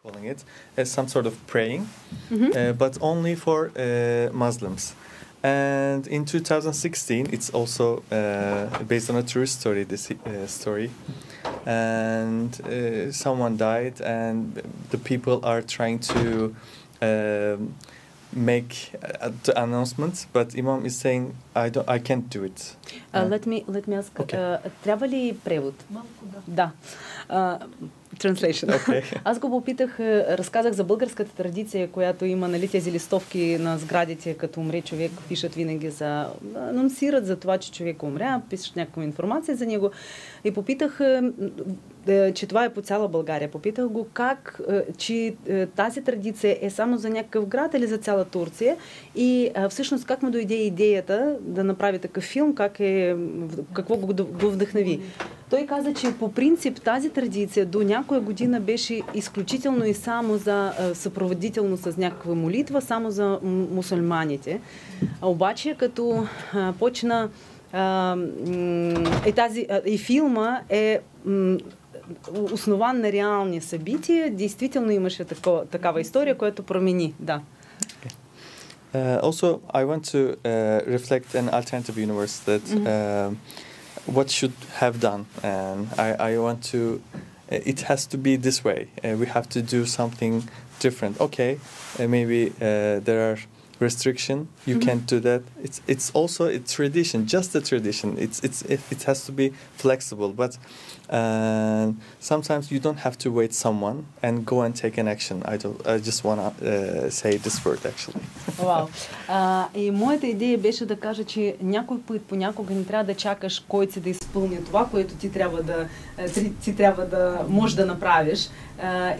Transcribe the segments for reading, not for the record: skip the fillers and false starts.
calling it, as some sort of praying, but only for Muslims. And in 2016, it's also based on a true story, this story. And someone died, and the people are trying to make the announcement, but Imam is saying, I can't do it. Let me ask, трябва ли превод? Малко да. Translation. Okay. Аз го попитах, разказах за българската традиция, която има, нали, тези листовки на сградите, като умре човек, пишат винаги за, анонсират за това, че човек умря, пишат някаква информация за него. И попитах, че това е по цяла България. Попитах го как, че тази традиция е само за някакъв град или за цяла Турция. И всъщност как му дойде идеята да направи такъв филм, какво го вдъхнови. Той каза, че по принцип тази традиция до някоя година беше изключително и само за съпроводително с някаква молитва, само за мусульманите. Обаче като почна и филма е основан на реални събития, действително имаше такава история, която промени. Да. Also, I want to reflect an alternative universe that what should have done, and I want to. It has to be this way. We have to do something different. Okay, maybe there are restriction. You can't do that. It's also a tradition, just a tradition. It has to be flexible, but sometimes you don't have to wait someone and go and take an action. I just wanna say this word actually. Вау. И моята идея беше да кажа, че някой път понякога не трябва да чакаш кой си да изпълни това, което ти трябва да можеш да направиш,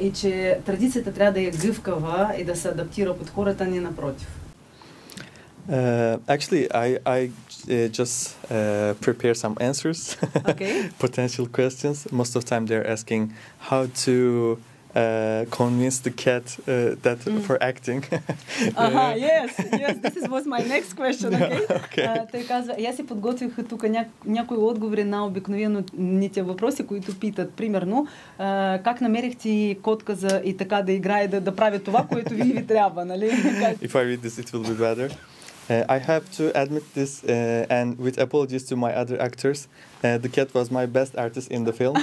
и че традицията трябва да е гъвкава и да се адаптира под хората, не напротив. Actually, I just prepare some answers, potential questions. Most of the time they're asking how to convince the cat that for acting. Yes, this was my next question. Той казва, аз си подготвих тук някои отговори на обикновените въпроси, които питат. Примерно, как намерихте котка за и така да играе, да прави това, което ви трябва, нали? If I read this, it will be better. I have to admit this, and with apologies to my other actors, the cat was my best artist in the film.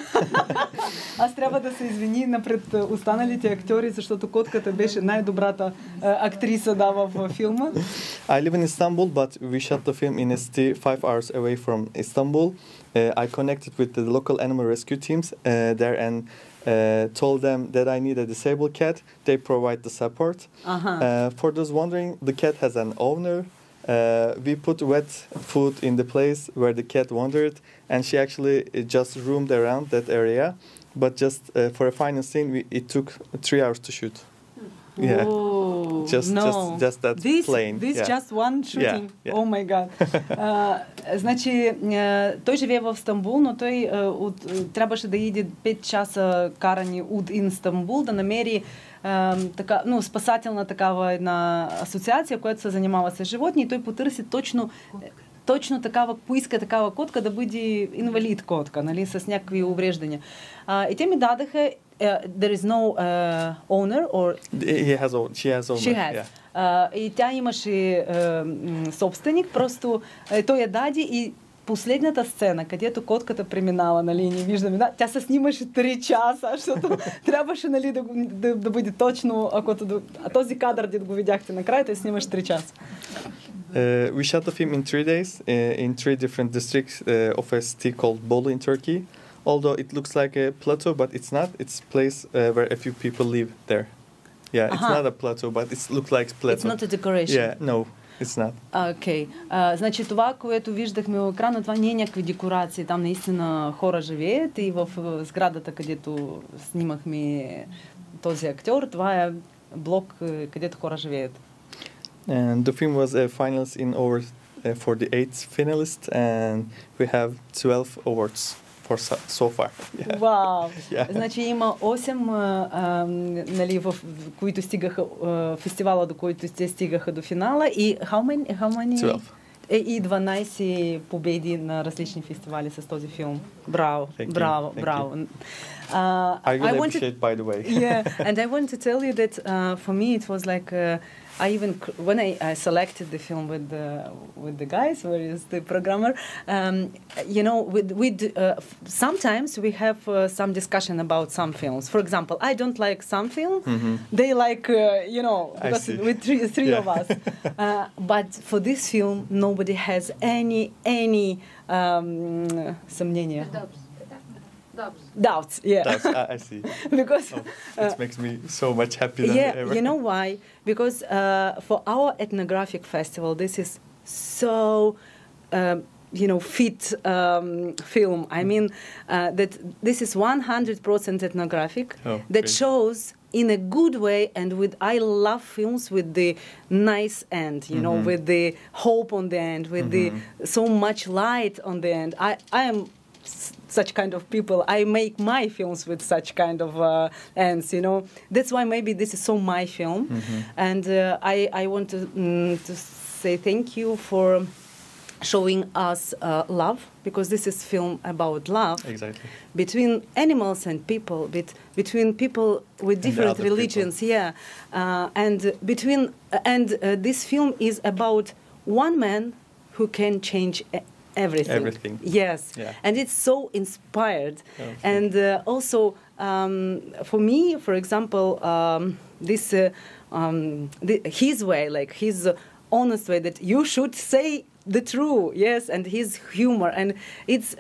Аз трябва да се извини напред останалите актьори, защото котката беше най-добрата актриса в филма. I live in Istanbul, but we shot the film in a city 5 hours away from Istanbul. I connected with the local animal rescue teams there and told them that I need a disabled cat. They provide the support. For those wondering, the cat has an owner. We put wet food in the place where the cat wandered, and she actually just roamed around that area. But just for a final scene, it took 3 hours to shoot. Yeah, oh, just that plane. This just one shooting. Yeah. Oh my God. Значи, той живее в Стамбул, но той трябваше да иде 5 часа карани от Истанбул да намери спасателна такава една асоциация, която се занимава с животни, и той потърси точно такава, поиска такава котка да бъде инвалид котка, нали, с някакви увреждания. И те ми дадаха there is no owner or she has owner. She has. Yeah. И тя имаше собственик, просто той я даде и последната сцена, където котката преминава, нали, не виждаме, тя се снимаше 3 часа, защото трябваше, нали, да бъде точно, а този кадър, дето го видяхте накрая, той снимаш 3 часа. We shot the film in 3 days in 3 different districts of a city called Bolu in Turkey. Although it looks like a plateau, but it's not. It's a place where a few people live there. Yeah, it's not a plateau, but it looks like a plateau. It's not a decoration. Yeah, no, it's not. Okay. Значи това, което виждахме в екрана, това не е някакви декорации. Там наистина хора живеят, и в сградата, където снимахме този актьор, това е блок, където хора живеят. And the film was a finalist in over 48 finalists, and we have 12 awards for so far. Yeah. Wow. Yeah. Значи има 8, нали, които стигаха фестивала, до които те стигаха до финала, и how many? 12. И 12 победи на различни фестивали с този филм. Браво, браво, браво. I really appreciate, by the way. Yeah, and I want to tell you that for me it was like I even when I selected the film with the guys, where is the programmer, you know, with sometimes we have some discussion about some films. For example, I don't like some film, they like you know, because with three of us. But for this film, nobody has any сомнения. Doubts, yeah. Doubts, I see. Because it makes me so much happier than ever. You know why? Because for our ethnographic festival, this is so you know, fit film. I mean that this is 100% ethnographic that shows in a good way, and with I love films with the nice end, you know, with the hope on the end, with the so much light on the end. I am such kind of people. I make my films with such kind of ends, you know. That's why maybe this is so my film. And I want to say thank you for showing us love, because this is film about love. Exactly. Between animals and people, between people with different religions, and between this film is about one man who can change everything. Yes. Yeah. And it's so inspired. And also for me, for example, this his way, like his honest way, that you should say the truth, yes, and his humor, and it's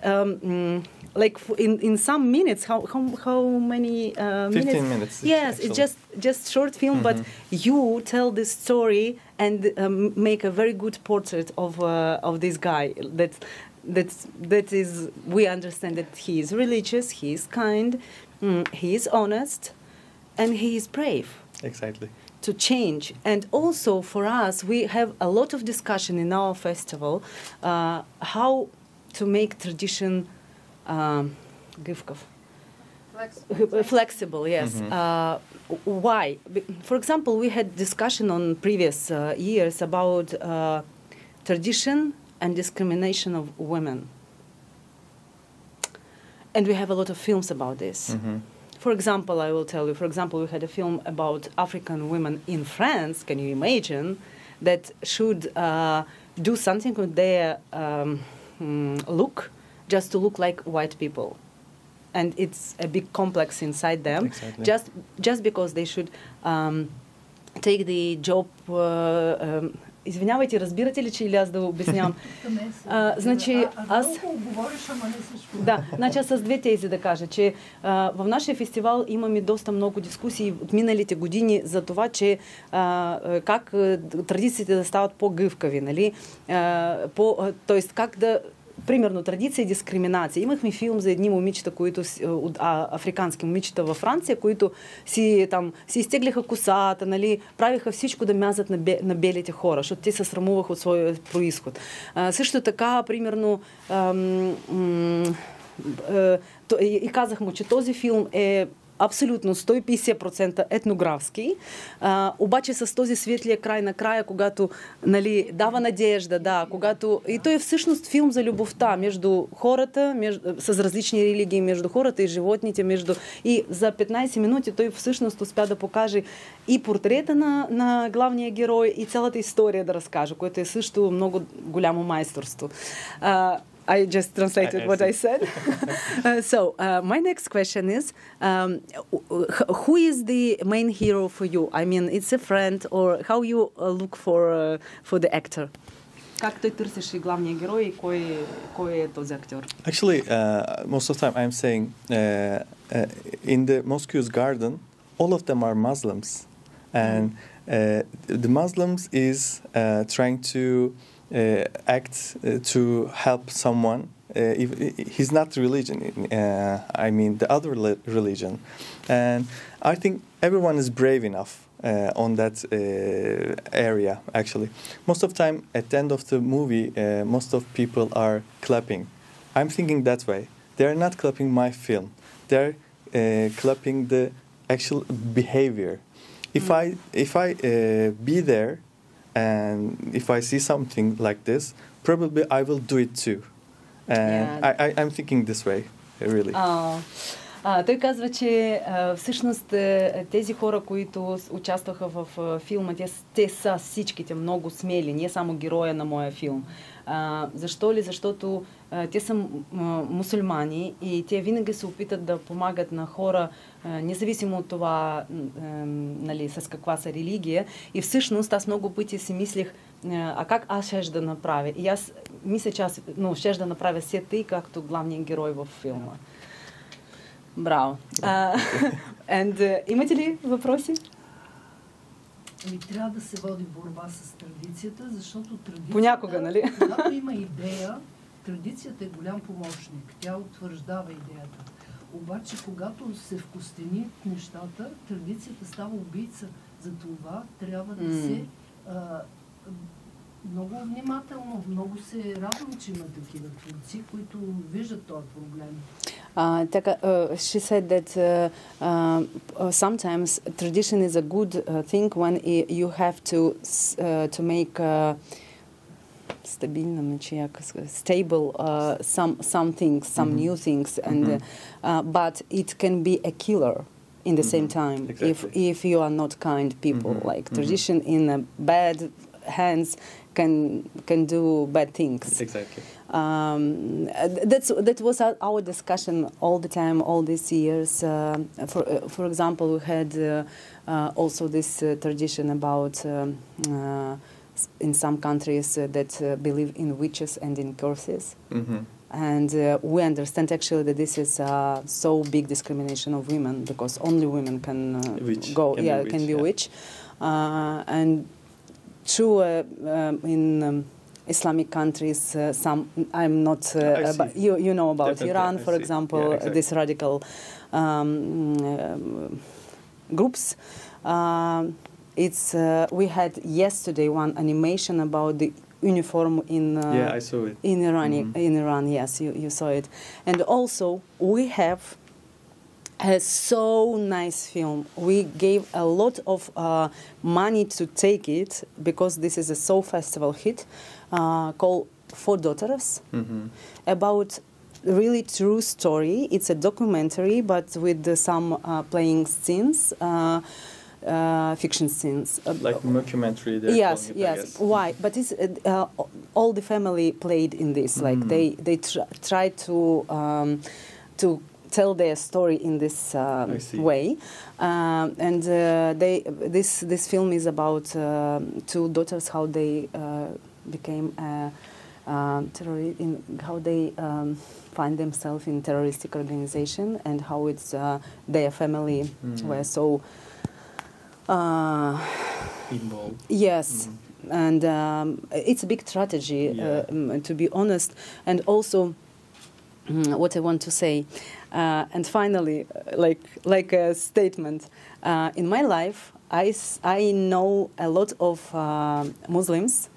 like in some minutes, how many 15 minutes. Yes, actually. It's just short film, but you tell the story and make a very good portrait of this guy. That is, we understand that he is religious, he is kind, he is honest, and he is brave. Exactly. To change. And also for us, we have a lot of discussion in our festival how to make tradition flexible, yes. Why? For example, we had discussion on previous years about tradition and discrimination of women. And we have a lot of films about this. For example, I will tell you, for example, we had a film about African women in France, can you imagine, that should do something with their look, just to look like white people. And it's a big complex inside them, just because they should take the job. Извинявайте, разбирате ли, че или аз да обяснявам? Значи, аз с две тези да кажа, че в нашия фестивал имаме доста много дискусии от миналите години за това, че как традициите да стават по-гъвкави, нали? Тоест, как да... Примерно, традиция и дискриминация. Имахме филм за едни момичета, които африкански момичета във Франция, които си изтегляха косата, нали, правиха всичко да мязат на белите хора, защото те се срамуваха от своя происход. Също така, примерно, и казах му, че този филм е абсолютно 150% етнографски, обаче с този светлия край на края, когато, нали, дава надежда, когато... И той е всъщност филм за любовта между хората, с различни религии, между хората и животните, и за 15 минути той всъщност успя да покаже и портрета на главния герой, и цялата история да разкаже, което е също много голямо майсторство. I just translated what I said. So, my next question is, who is the main hero for you? I mean, it's a friend, or how you look for the actor? Как той търсиш и главния герой, и кой е този актьор? Actually, most of the time I'm saying, in the Moscow's garden, all of them are Muslims. And the Muslims is trying to act to help someone. He's not religion, I mean the other religion. And I think everyone is brave enough on that area, actually. Most of the time, at the end of the movie, most of people are clapping. I'm thinking that way. They're not clapping my film. They're clapping the actual behavior. If I be there, and if I see something like this, probably I will do it too. And I'm thinking this way, really. Той казва, че всъщност тези хора, които участваха в филма, те са всичките много смели, не само героя на моя филм. Защо ли? Защото те са мусульмани и те винаги се опитат да помагат на хора, независимо от това, нали, с каква са религия. И всъщност аз много пъти си мислих, а как аз щеш да направя? И аз мисля, че аз щеш да направя все тъй, както главният герой във филма. Браво. Имате ли въпроси? Трябва да се води борба с традицията, защото традицията... Понякога, нали? Когато има идея, традицията е голям помощник. Тя утвърждава идеята. Обаче, когато се вкостенят нещата, традицията става убийца. Затова трябва да се... много внимателно, много се радвам, че има такива творци, които виждат този проблем. She said that sometimes tradition is a good thing when you have to make stable some things, some new things, and but it can be a killer in the same time. Exactly. If you are not kind people, like tradition in a bad hands can do bad things. Exactly. That was our discussion all the time, all these years. For example, we had also this tradition about in some countries that believe in witches and in curses. And we understand actually that this is so big discrimination of women because only women can be witch. And true, in Islamic countries, some I'm not. But you know about definitely, Iran, for example, exactly. These radical groups. We had yesterday one animation about the uniform in. I saw it in Iran. In Iran, yes, you saw it, and also we have a so nice film. We gave a lot of money to take it because this is a Soul Festival hit called Four Daughters about really true story. It's a documentary but with some playing scenes, fiction scenes. Like mockumentary. Yes. Why? But it's all the family played in this. Like they try to tell their story in this way, and this film is about two daughters, how they became terrorist, how they find themselves in terroristic organization, and how it's their family were so involved. Yes. And it's a big tragedy, to be honest, and also what I want to say. And finally, like a statement, in my life, I know a lot of Muslims.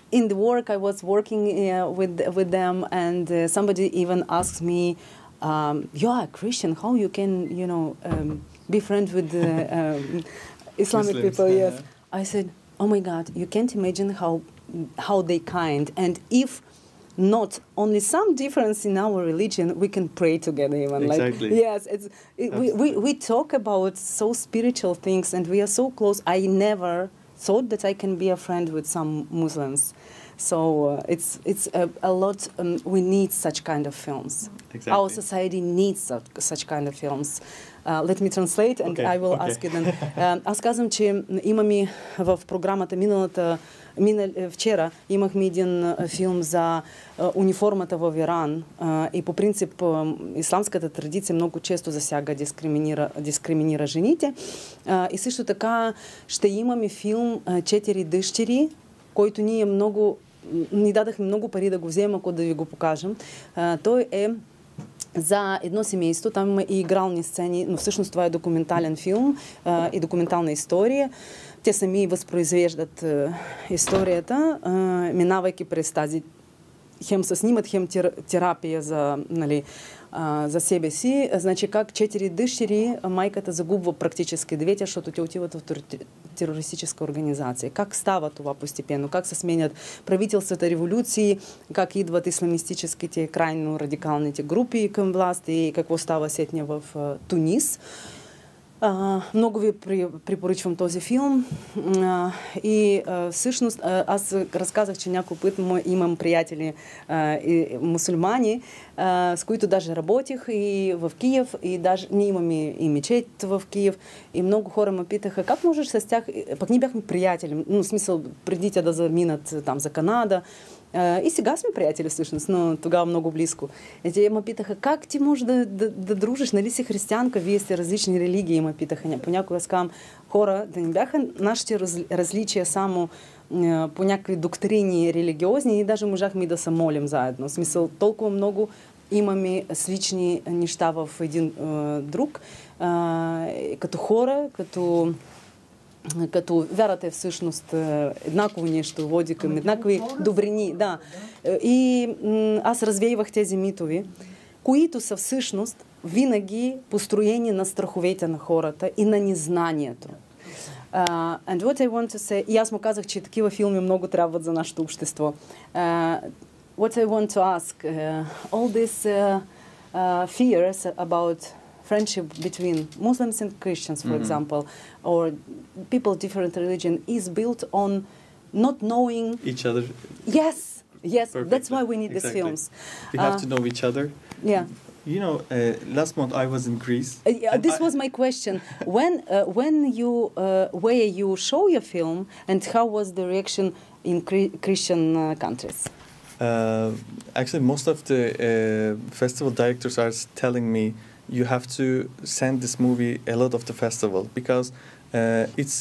In the work, I was working with them, and somebody even asked me, "You are a Christian. How you can, be friends with Islamic Muslims, people?" Yes, I said, "Oh my God, you can't imagine how they kind, and if." Not only some difference in our religion, we can pray together even. Exactly. We talk about so spiritual things and we are so close. I never thought that I can be a friend with some Muslims. So it's a lot. We need such kind of films. Exactly. Our society needs such kind of films. Let me translate and I will ask you then. Аз казвам, че имаме в програмата вчера имахме един филм за униформата в Иран и по принцип исламската традиция много често засяга, дискриминира жените. И също така ще имаме филм "Четири дъщери", който ни дадахме много пари да го вземем, ако да ви го покажем. Той е за едно семейство, там има и игрални сцени, но всъщност това е документален филм и документална история. Те сами възпроизвеждат историята, минавайки през тази хем се снимат, хем терапия за, нали, за себе си. Значи как 4 дъщери майката загубва практически двете, защото те отиват в терористическа организация. Как става това постепенно? Как се сменят правителствата, революции? Как идват исламистическите крайно радикалните групи към власт и какво става сетня в Тунис? Много ви препоръчвам този филм и всъщност аз разказах, че някой път имам приятели мусульмани, с които даже работих и в Киев, и даже ние имаме и мечет в Киев, и много хора ме питаха, как можеш с тях, пък ние бяхме приятели, ну, в смисъл, преди те да заминат там за Канада, и сега сме приятели всъщност, но тогава много близко. И те ме питаха, как ти можеш да дружиш, нали си християнка, вие сте различни религии, ме питаха. Понякога казвам, хора, да не бяха нашите различия само по някакви доктрини религиозни, и даже можахме и да се молим заедно. В смисъл, толкова много имаме слични неща в един друг, като хора, като вярата е всъщност еднакво нещо, води към еднакви добрини. Да. И аз развейвах тези митови, които са всъщност винаги построени на страховете на хората и на незнанието. And what I want to say, и аз му казах, че такива филми много трябват за нашето общество. What I want to ask, all these fears about friendship between Muslims and Christians, for example, or people of different religion, is built on not knowing each other. Yes, perfect. That's why we need these films. We have to know each other. Yeah. You know, last month I was in Greece. This was my question. When you where you show your film, and how was the reaction in Christian countries? Actually, most of the festival directors are telling me you have to send this movie a lot of the festival because it's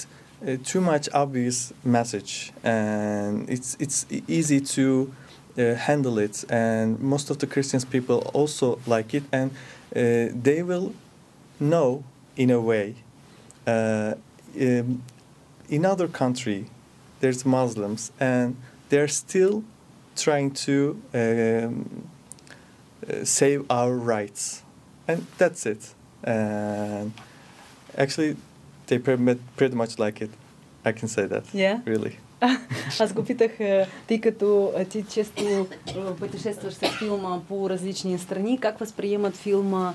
too much obvious message and it's easy to handle it, and most of the Christian people also like it, and they will know in a way. In other country there's Muslims and they're still trying to save our rights. And that's it. Actually, they pretty much like it. I can say that. Yeah? Really. Аз го питах, тъй като ти често пътешестваш с филма по различни страни, как възприемат филма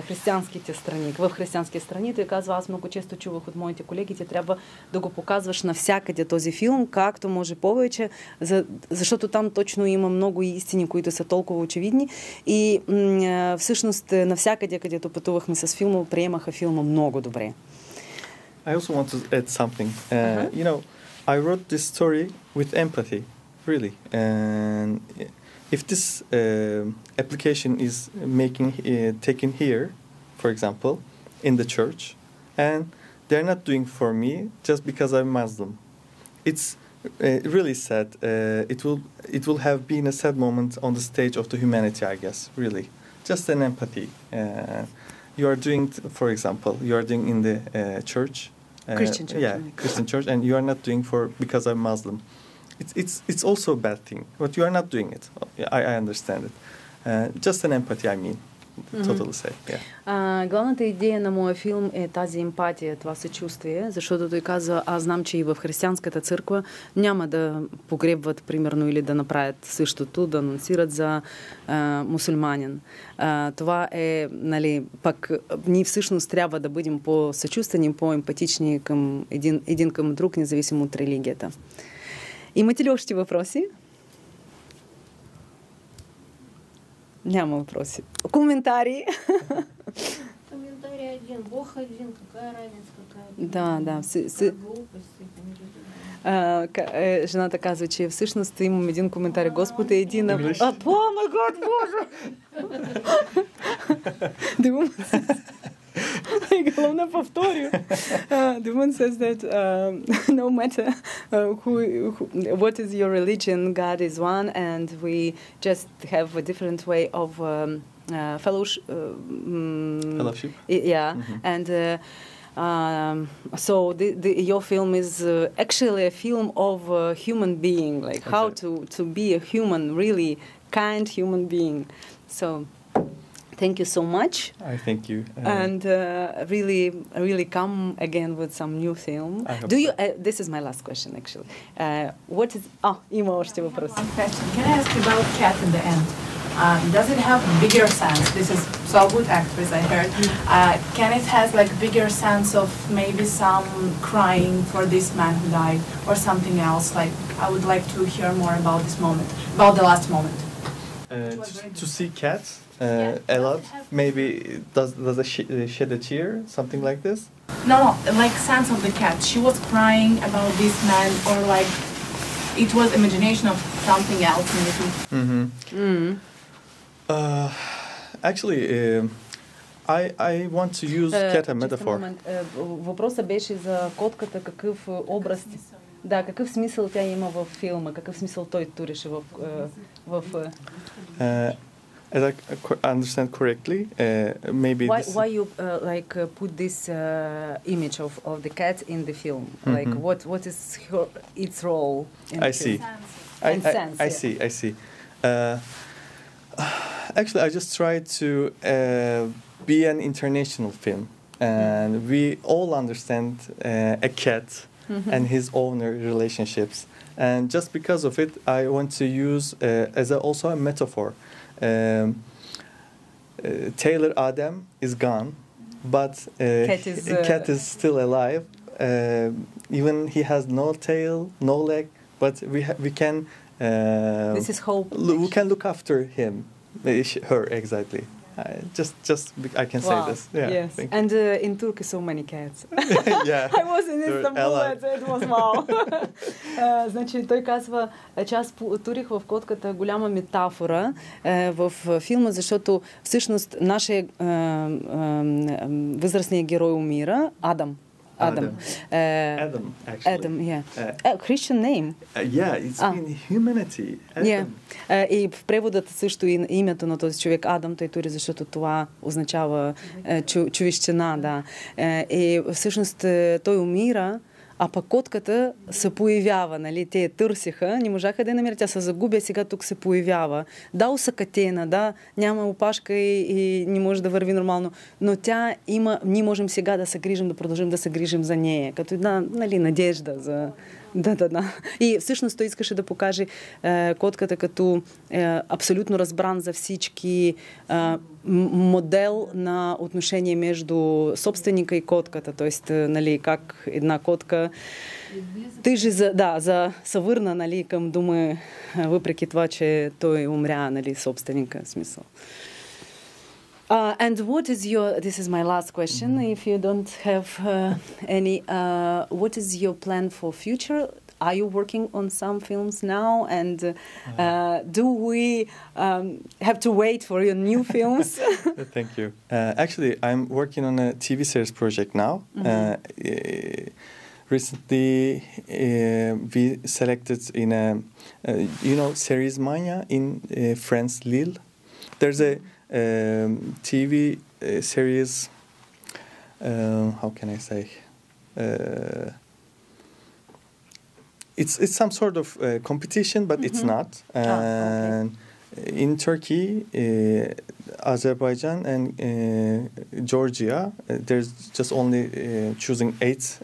християнските страни, в християнски страни. Той казва, аз много често чувах от моите колеги, ти трябва да го показваш навсякъде този филм, както може повече, защото там точно има много истини, които са толкова очевидни. И всъщност навсякъде, където пътувахме с филма, приемаха филма много добре. I also want to add something. You know, I wrote this story with empathy, really. And if this application is taken here, for example, in the church, and they're not doing for me just because I'm Muslim, it's really sad. It will have been a sad moment on the stage of the humanity, I guess. Really, just an empathy. You are doing, for example, you are doing in the church. Christian church. Yeah, Christian church, and you are not doing because I'm Muslim. It's also a bad thing, but you are not doing it. I understand it. Just an empathy, I mean. Totally say, yeah. Главната идея на моя филм е тази емпатия, това съчувствие, защото той казва, аз знам, че и в християнската църква няма да погребват, примерно, или да направят същото, да анонсират за мусульманин. Това е, нали, пак ние всъщност трябва да бъдем по-съчувствени, по-емпатични към един към друг, независимо от религията. Имате ли още въпроси? Няма въпроси. Коментари. Комментарий один. Бог один. Какая разница, какая? Да. Глупости. Жената казва, че всъщност имам един коментар. Господ е един. О, мой год, Боже! Главно повторю. The woman says that no matter what is your religion, God is one, and we just have a different way of fellowship. Fellowship. Yeah, and So your film is actually a film of a human being, like how to be a human, really kind human being. So thank you so much. I thank you. And really come again with some new film. Do you? This is my last question, actually. What is? Има още въпрос. One question. Can I ask you about cat in the end? Does it have bigger sense? This is so good actress, I heard. Can it has like bigger sense of maybe some crying for this man who died or something else? Like I would like to hear more about this moment, about the last moment. To see cats a lot. Maybe does it shed a tear, something like this? No, like sense of the cat. She was crying about this man, or like it was imagination of something else maybe. Actually, I want to use cat a metaphor. Въпросът беше за котката, какъв образ, да, какъв смисъл тя има във филма, какъв смисъл той туреше в As I understand correctly, maybe why you put this image of the cat in the film? Like what is its role in the film? I see. Actually, I just try to be an international film, and we all understand a cat and his owner relationships, and just because of it, I want to use also a metaphor. Taylor Adam is gone, but cat is still alive. Even he has no tail, no leg, but we can. This is hope. We can look after him, her exactly. Just I can say this. Yeah. Yes. And in Turkey, so many cats. Yeah. I was in Istanbul. It was wow. Значи той казва, че аз турих в котката голяма метафора в филма, защото всъщност нашия възрастният герой умира, Адам, actually. Adam, yeah. Christian name. Yeah, it's in humanity. Adam. Yeah. И в преводът също името на този човек Адам, той тури, защото това означава човещина, да. И всъщност той умира, а пък котката се появява, нали, те я търсиха, не можаха да я намерят, тя се загубя, сега тук се появява. Да, усъкатена, да, няма опашка и не може да върви нормално, но тя има, ние можем сега да се грижим, да продължим да се грижим за нея, като една, нали, надежда за... Да. И всъщност той искаше да покаже котката като абсолютно разбран за всички модел на отношение между собственика и котката. Тоест, нали, как една котка тъжи се върна, нали, към дома, въпреки това, че той умря, нали, собственика, смисъл. And what is this is my last question, if you don't have any, what is your plan for future? Are you working on some films now? And do we have to wait for your new films? Thank you. Actually, I'm working on a TV series project now. Recently, we selected in a, Series Mania in France, Lille. There's a TV series, how can I say? It's some sort of competition, but it's not. And in Turkey, Azerbaijan, and Georgia, there's just only choosing 8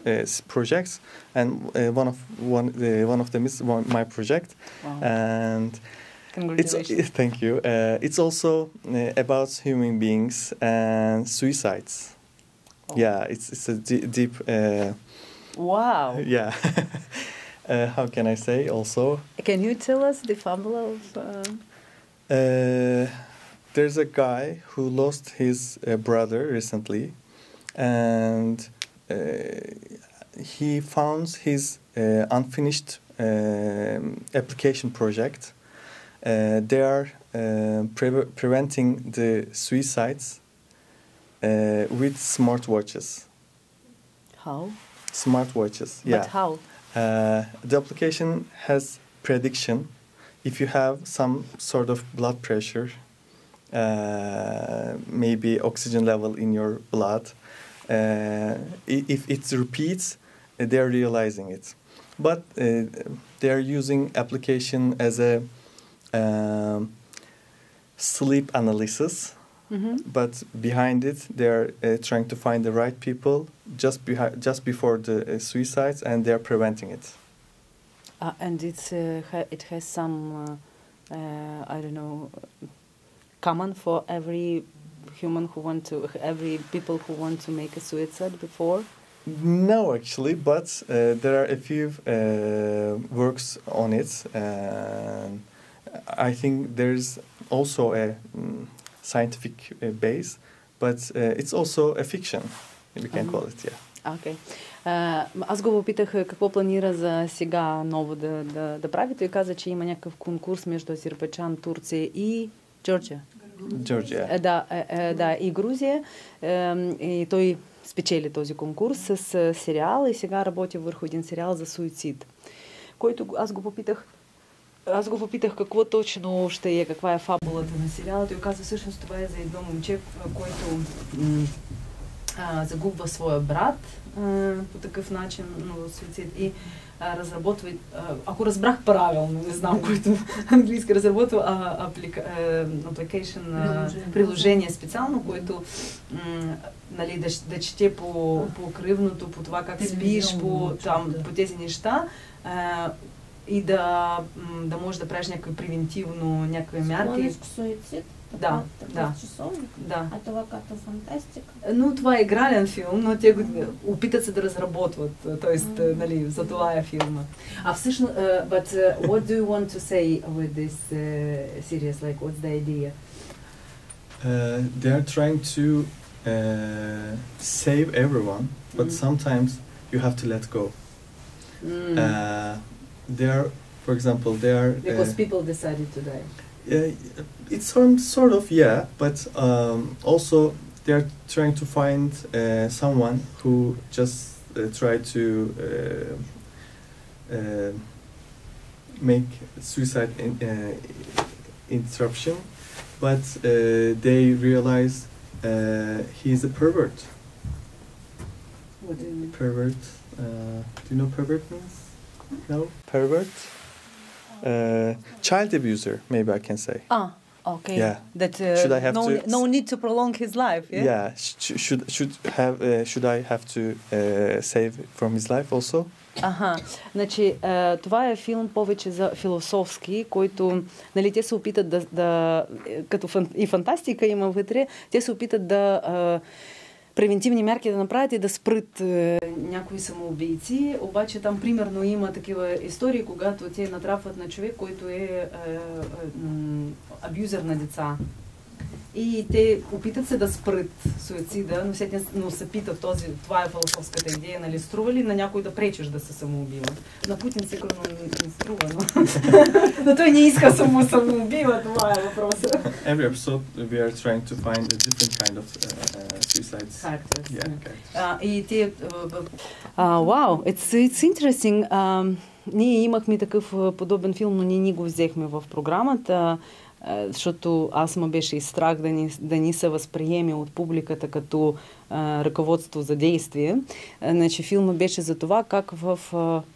projects, and one of them is my project. Wow. And congratulations. Thank you. It's also about human beings and suicides. Oh. Yeah, it's a deep. Wow. Yeah. How can I say also? Can you tell us the fable of... There's a guy who lost his brother recently, and he found his unfinished application project. They are preventing the suicides with smartwatches. How? Smartwatches, yeah. But how? The application has prediction. If you have some sort of blood pressure, maybe oxygen level in your blood, if it repeats, they're realizing it. But they're using application as a sleep analysis. But behind it, they're trying to find the right people just before the suicides, and they're preventing it. And it has some, I don't know, common for every human every people who want to make a suicide before? No, actually, but there are a few works on it. I think there's also a scientific base, but it's also a fiction, we can call it, yeah. Okay. Аз го попитах какво планира за сега ново да прави. Той каза, че има някакъв конкурс между Азербайджан, Турция и Джорджия. Джорджия. Да, и Грузия. И той спечели този конкурс с сериал и сега работи върху един сериал за суицид, който аз го попитах какво точно ще е, каква е фабулата на сериала. Той каза, всъщност това е за едно момче, което загубва своя брат по такъв начин, но суицид и разработва, ако разбрах правилно, не знам, който английски разработва приложение специално, което нали, да чете по кривното, по това как спиш, по тези неща и да можеш да правиш някакви превентивно, някакви мерки. Суицид? Да. Часовник? Да. А това като фантастика? Но това е игрален филм, но те опитат се да разработват, т.е. нали, за това е филма. А всъщност, but what do you want to say with this series? Like, what's the idea? They are trying to save everyone, but sometimes you have to let go. They are, for example, Because people decided to die. It's sort of, yeah, but also they're trying to find someone who just try to make suicide interruption, but they realize he's a pervert. What do you mean? Pervert. Do you know pervert means? No? Pervert? Child abuser, maybe I can say. Okay. Yeah. That Should I have no need to prolong his life. Yeah. Yeah. Should I have to save from his life also? Значи, това е филм повече за философски, който, нали, те се опитат като и фантастика има вътре, те се опитат да превентивни мерки да направят и да спрат някои самоубийци. Обаче там примерно има такива истории, когато те натрапват на човек, който е абюзер на деца. И те опитат се да спрат суицида, но се питат, това е философската идея, нали, струва ли на някой да пречиш да се самоубива? На Путин сигурно не струва, но той не иска самоубива, това е въпросът. Every episode we are trying to find a different kind of suicides. Characters. Yeah, и те... Wow, it's interesting. Ние имахме такъв подобен филм, но ние ни го взехме в програмата, защото аз ме беше и страх да ни се възприеме от публиката като ръководство за действие. Значи филма беше за това как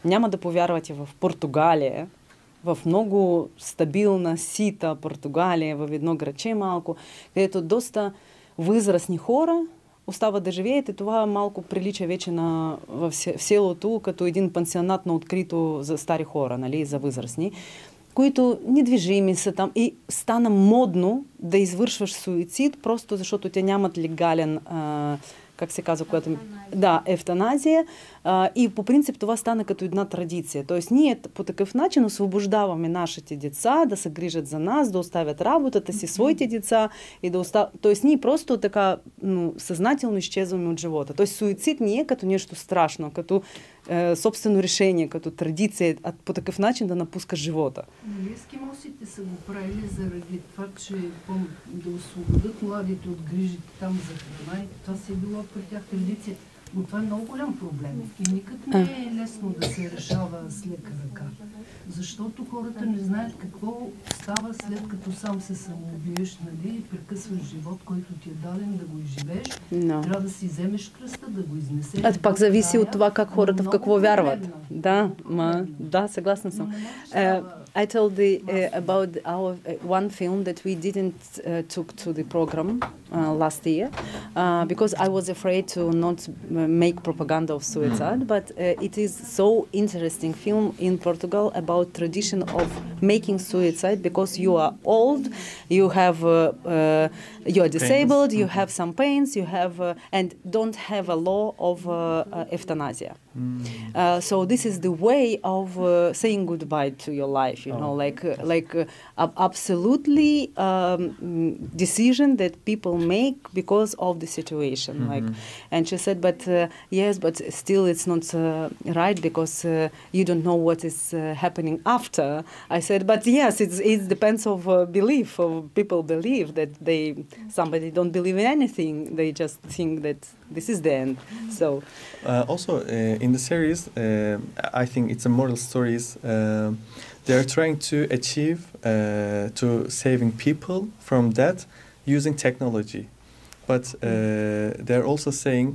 няма да повярвате, в Португалия, в много стабилна, сита Португалия, в едно градче малко, където доста възрастни хора остават да живеете. Това малко прилича вече в селото, като един пансионат на открито за стари хора, нали, за възрастни, които недвижими са там и стана модно да извършваш суицид, просто защото те нямат легален, как се казва, което... Да, евтаназия. И по принцип това стана като една традиция. Тоест ние по такъв начин освобождаваме нашите деца да се грижат за нас, да оставят работата си, своите деца и да оставят... Тоест ние просто така съзнателно изчезваме от живота. Тоест суицид не е като нещо страшно, като собствено решение, като традиция, а по такъв начин да напускаш живота. Ескимосите са го правили заради това, че да освободят младите от грижите там за храна и това си е било при тях традиция. Но това е много голям проблем и никак не е лесно да се решава с лека ръка. Защото хората не знаят какво става след като сам се самоубиеш, нали, и прекъсваш живот, който ти е даден да го изживееш. Трябва да си вземеш кръста, да го изнесеш. А пак зависи от това как хората в какво вярват. Да, съгласна съм. I told about our one film that we didn't took to the program last year because I was afraid to not make propaganda of suicide, but it is so interesting film in Portugal about tradition of making suicide because you are old, you have you are disabled, you have some pains, you have and don't have a law of euthanasia. So this is the way of saying goodbye to your life, you know, like absolutely decision that people make because of the situation. Like, and she said, but yes, but still it's not right because you don't know what is happening after. I said, but yes, it depends of belief. Of people believe that somebody don't believe in anything. They just think that this is the end. So also in the series, I think it's a moral stories. They are trying to achieve to saving people from death using technology, but they're also saying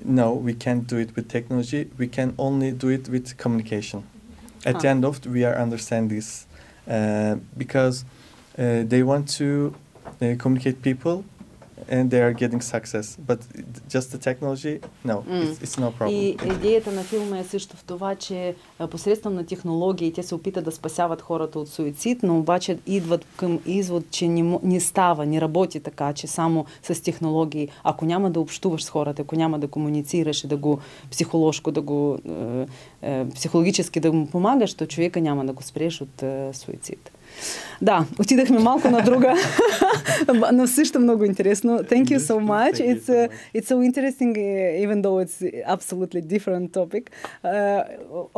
no, we can't do it with technology. We can only do it with communication. At the end of it, we are understand this because they want to communicate people. And they are getting success, but just the technology, no, it's no problem. И идеята на филма е също в това, че посредством на технологии те се опитат да спасяват хората от суицид, но обаче идват към извод, че не става, не работи така, че само с технологии, ако няма да общуваш с хората, ако няма да комуницираш и да го психологически да му помагаш, то човека няма да го спреш от суицид. Да, отидахме малко на друга, но също много интересно. Thank you so much. It's so interesting, even though it's absolutely different topic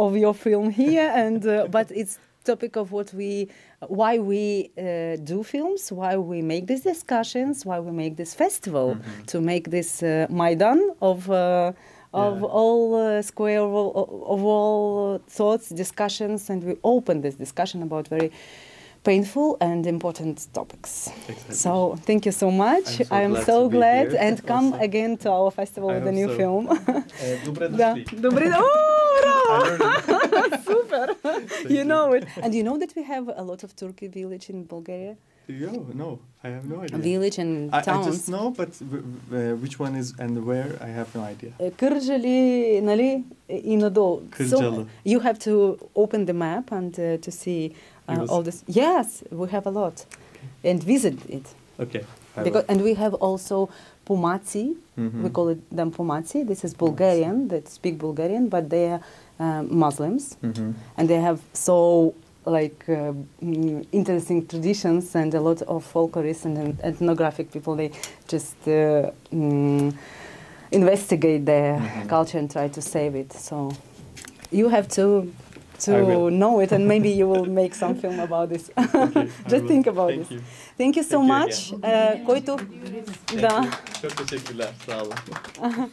of your film here, and but it's topic of why we do films, why we make these discussions, why we make this festival, to make this Maidan of all square of all thoughts, discussions, and we open this discussion about very painful and important topics. Exactly. So thank you so much. I am so glad and come also again to our festival with a new film. Добре дошли. Добре. Oh, bravo! Super. You know it. And you know that we have a lot of Turkey village in Bulgaria? No, I have no idea. Village and towns. I just know, but which one is and where, I have no idea. Кърджали, нали, и надолу. So you have to open the map and to see all this. Yes, we have a lot. Okay. And visit it. Okay. And we have also Pumaci. We call it them Pumaci. This is Bulgarian, that speak Bulgarian, but they are Muslims. And they have so interesting traditions and a lot of folklorists and ethnographic people. They just investigate their culture and try to save it. So you have to know it, and maybe you will make some film about this. Okay, just think about this. Thank you so much. Който... Çok teşekkürler. Sağ olun.